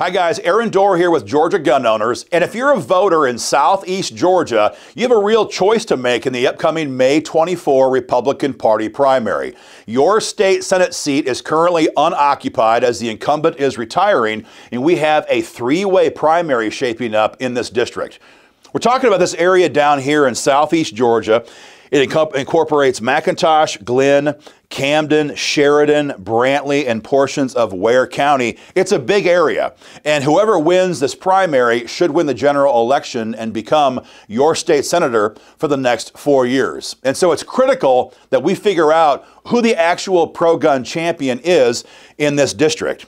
Hi guys, Aaron Dorr here with Georgia Gun Owners, and if you're a voter in Southeast Georgia, you have a real choice to make in the upcoming May 24 Republican Party primary. Your state Senate seat is currently unoccupied as the incumbent is retiring, and we have a three-way primary shaping up in this district. We're talking about this area down here in Southeast Georgia. It incorporates McIntosh, Glenn, Camden, Sheridan, Brantley, and portions of Ware County. It's a big area, and whoever wins this primary should win the general election and become your state senator for the next 4 years. And so it's critical that we figure out who the actual pro-gun champion is in this district.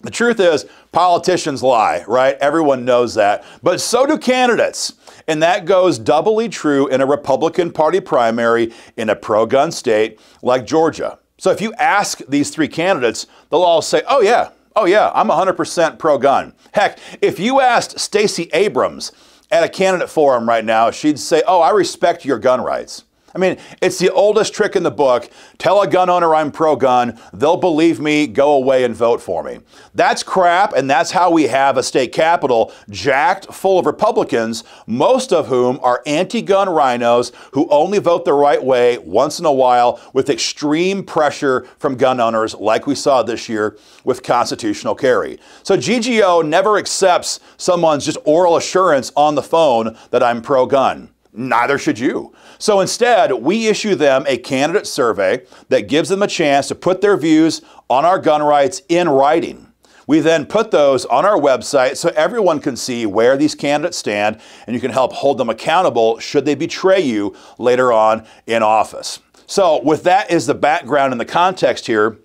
The truth is, politicians lie, right? Everyone knows that, but so do candidates. And that goes doubly true in a Republican Party primary in a pro-gun state like Georgia. So if you ask these three candidates, they'll all say, oh yeah, I'm 100% pro-gun. Heck, if you asked Stacey Abrams at a candidate forum right now, she'd say, oh, I respect your gun rights. I mean, it's the oldest trick in the book. Tell a gun owner I'm pro-gun, they'll believe me, go away and vote for me. That's crap, and that's how we have a state capitol jacked full of Republicans, most of whom are anti-gun rhinos who only vote the right way once in a while with extreme pressure from gun owners like we saw this year with constitutional carry. So GGO never accepts someone's just oral assurance on the phone that I'm pro-gun. Neither should you. So instead, we issue them a candidate survey that gives them a chance to put their views on our gun rights in writing. We then put those on our website so everyone can see where these candidates stand, and you can help hold them accountable should they betray you later on in office. So with that as the background and the context here,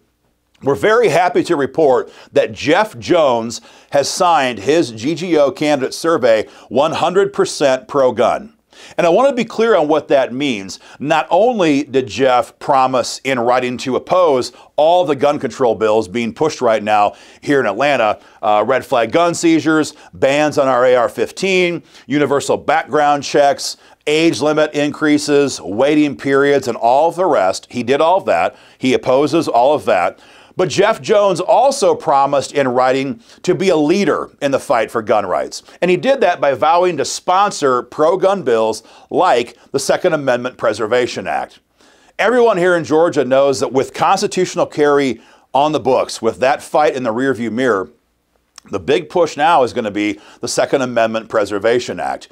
we're very happy to report that Jeff Jones has signed his GGO candidate survey 100% pro-gun. And I want to be clear on what that means. Not only did Jeff promise in writing to oppose all the gun control bills being pushed right now here in Atlanta, red flag gun seizures, bans on our AR-15, universal background checks, age limit increases, waiting periods, and all of the rest. He did all of that. He opposes all of that. But Jeff Jones also promised in writing to be a leader in the fight for gun rights. And he did that by vowing to sponsor pro-gun bills like the Second Amendment Preservation Act. Everyone here in Georgia knows that with constitutional carry on the books, with that fight in the rearview mirror, the big push now is going to be the Second Amendment Preservation Act.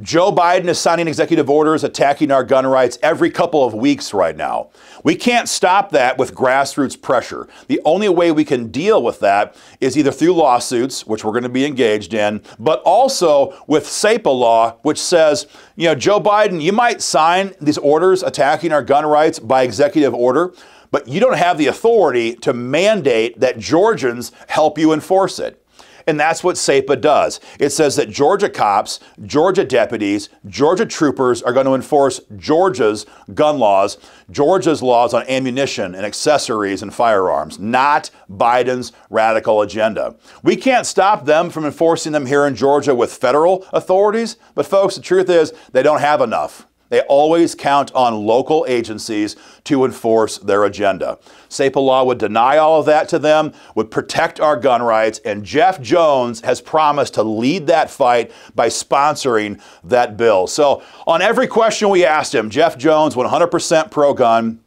Joe Biden is signing executive orders attacking our gun rights every couple of weeks right now. We can't stop that with grassroots pressure. The only way we can deal with that is either through lawsuits, which we're going to be engaged in, but also with SAPA law, which says, Joe Biden, you might sign these orders attacking our gun rights by executive order, but you don't have the authority to mandate that Georgians help you enforce it. And that's what SAPA does. It says that Georgia cops, Georgia deputies, Georgia troopers are going to enforce Georgia's gun laws, Georgia's laws on ammunition and accessories and firearms, not Biden's radical agenda. We can't stop them from enforcing them here in Georgia with federal authorities, but folks, the truth is they don't have enough. They always count on local agencies to enforce their agenda. SAPA law would deny all of that to them, would protect our gun rights, and Jeff Jones has promised to lead that fight by sponsoring that bill. So on every question we asked him, Jeff Jones, 100% pro-gun,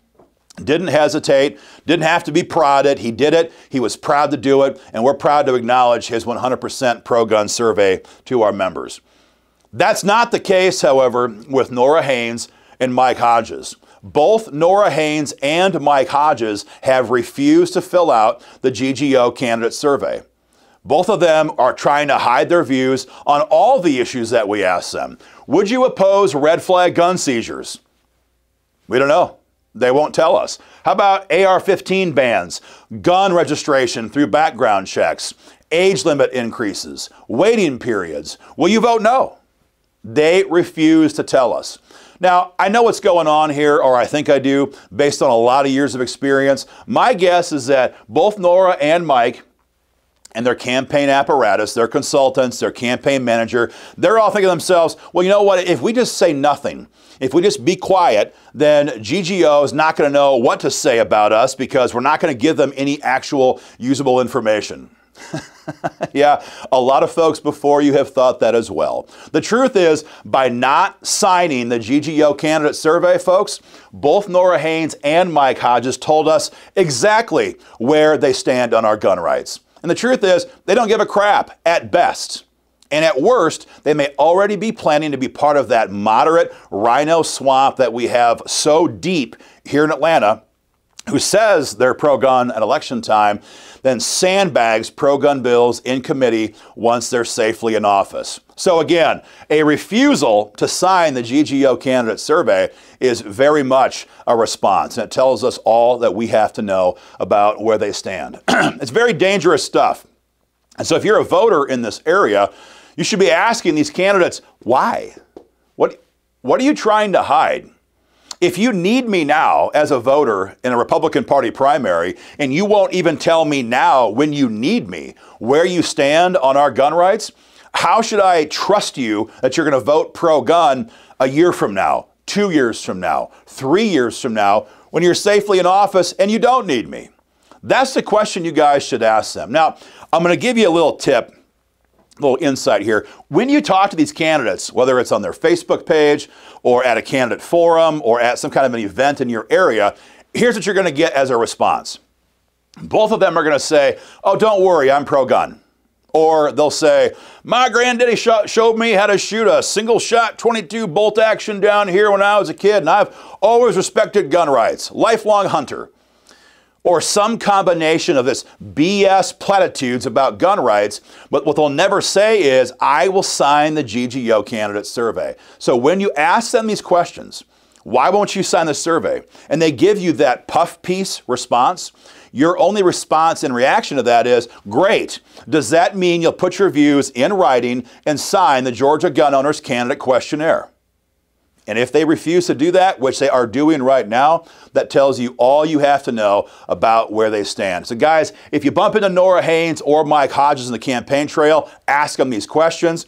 didn't hesitate, didn't have to be prodded. He did it. He was proud to do it, and we're proud to acknowledge his 100% pro-gun survey to our members. That's not the case, however, with Nora Haynes and Mike Hodges. Both Nora Haynes and Mike Hodges have refused to fill out the GGO candidate survey. Both of them are trying to hide their views on all the issues that we asked them. Would you oppose red flag gun seizures? We don't know. They won't tell us. How about AR-15 bans, gun registration through background checks, age limit increases, waiting periods? Will you vote no? They refuse to tell us. Now, I know what's going on here, or I think I do, based on a lot of years of experience. My guess is that both Nora and Mike and their campaign apparatus, their consultants, their campaign manager, they're all thinking to themselves, well, you know what, if we just say nothing, if we just be quiet, then GGO is not going to know what to say about us because we're not going to give them any actual usable information. Yeah, a lot of folks before you have thought that as well. The truth is, by not signing the GGO candidate survey, folks, both Nora Haynes and Mike Hodges told us exactly where they stand on our gun rights. And the truth is, they don't give a crap at best. And at worst, they may already be planning to be part of that moderate rhino swamp that we have so deep here in Atlanta, who says they're pro-gun at election time, then sandbags pro-gun bills in committee once they're safely in office. So again, a refusal to sign the GGO candidate survey is very much a response, and it tells us all that we have to know about where they stand. It's very dangerous stuff. And so if you're a voter in this area, you should be asking these candidates, why? What are you trying to hide? If you need me now as a voter in a Republican Party primary, and you won't even tell me now when you need me where you stand on our gun rights, how should I trust you that you're going to vote pro-gun a year from now, 2 years from now, 3 years from now, when you're safely in office and you don't need me? That's the question you guys should ask them. Now, I'm going to give you a little tip, a little insight here. When you talk to these candidates, whether it's on their Facebook page or at a candidate forum or at some kind of an event in your area, here's what you're going to get as a response. Both of them are going to say, oh, don't worry, I'm pro-gun. Or they'll say, my granddaddy showed me how to shoot a single shot 22 bolt action down here when I was a kid, and I've always respected gun rights, lifelong hunter. Or some combination of this BS platitudes about gun rights, but what they'll never say is, I will sign the GGO candidate survey. So when you ask them these questions, why won't you sign the survey? And they give you that puff piece response, your only response in reaction to that is, great. Does that mean you'll put your views in writing and sign the Georgia Gun Owners Candidate Questionnaire? And if they refuse to do that, which they are doing right now, that tells you all you have to know about where they stand. So guys, if you bump into Nora Haynes or Mike Hodges in the campaign trail, ask them these questions.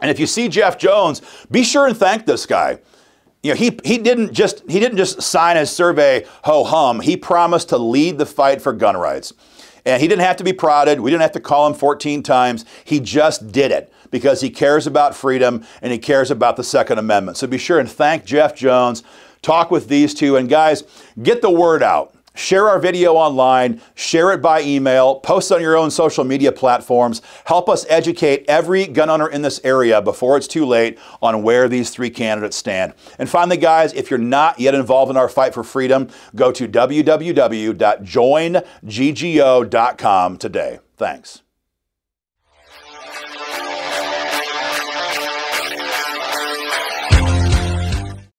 And if you see Jeff Jones, be sure and thank this guy. You know, he didn't just sign his survey ho-hum. He promised to lead the fight for gun rights. And he didn't have to be prodded. We didn't have to call him 14 times. He just did it because he cares about freedom and he cares about the Second Amendment. So be sure and thank Jeff Jones. Talk with these two. And guys, get the word out. Share our video online, share it by email, post on your own social media platforms. Help us educate every gun owner in this area before it's too late on where these three candidates stand. And finally, guys, if you're not yet involved in our fight for freedom, go to www.joinggo.com today. Thanks.